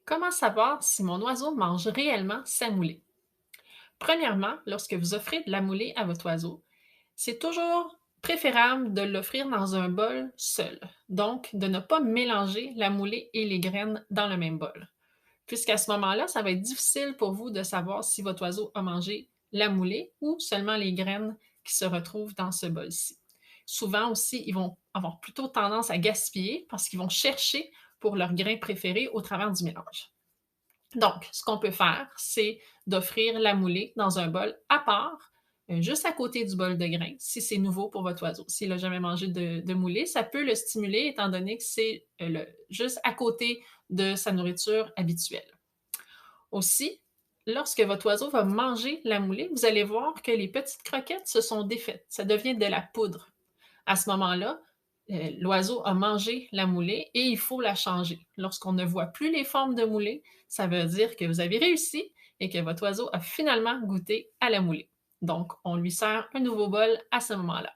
Comment savoir si mon oiseau mange réellement sa moulée? Premièrement, lorsque vous offrez de la moulée à votre oiseau, c'est toujours préférable de l'offrir dans un bol seul. Donc, de ne pas mélanger la moulée et les graines dans le même bol. Puisqu'à ce moment-là, ça va être difficile pour vous de savoir si votre oiseau a mangé la moulée ou seulement les graines qui se retrouvent dans ce bol-ci. Souvent aussi, ils vont avoir plutôt tendance à gaspiller parce qu'ils vont chercher pour leurs grains préférés au travers du mélange. Donc, ce qu'on peut faire, c'est d'offrir la moulée dans un bol à part, juste à côté du bol de grains, si c'est nouveau pour votre oiseau. S'il n'a jamais mangé de moulée, ça peut le stimuler étant donné que c'est juste à côté de sa nourriture habituelle. Aussi, lorsque votre oiseau va manger la moulée, vous allez voir que les petites croquettes se sont défaites. Ça devient de la poudre. À ce moment-là, l'oiseau a mangé la moulée et il faut la changer. Lorsqu'on ne voit plus les formes de moulée, ça veut dire que vous avez réussi et que votre oiseau a finalement goûté à la moulée. Donc, on lui sert un nouveau bol à ce moment-là.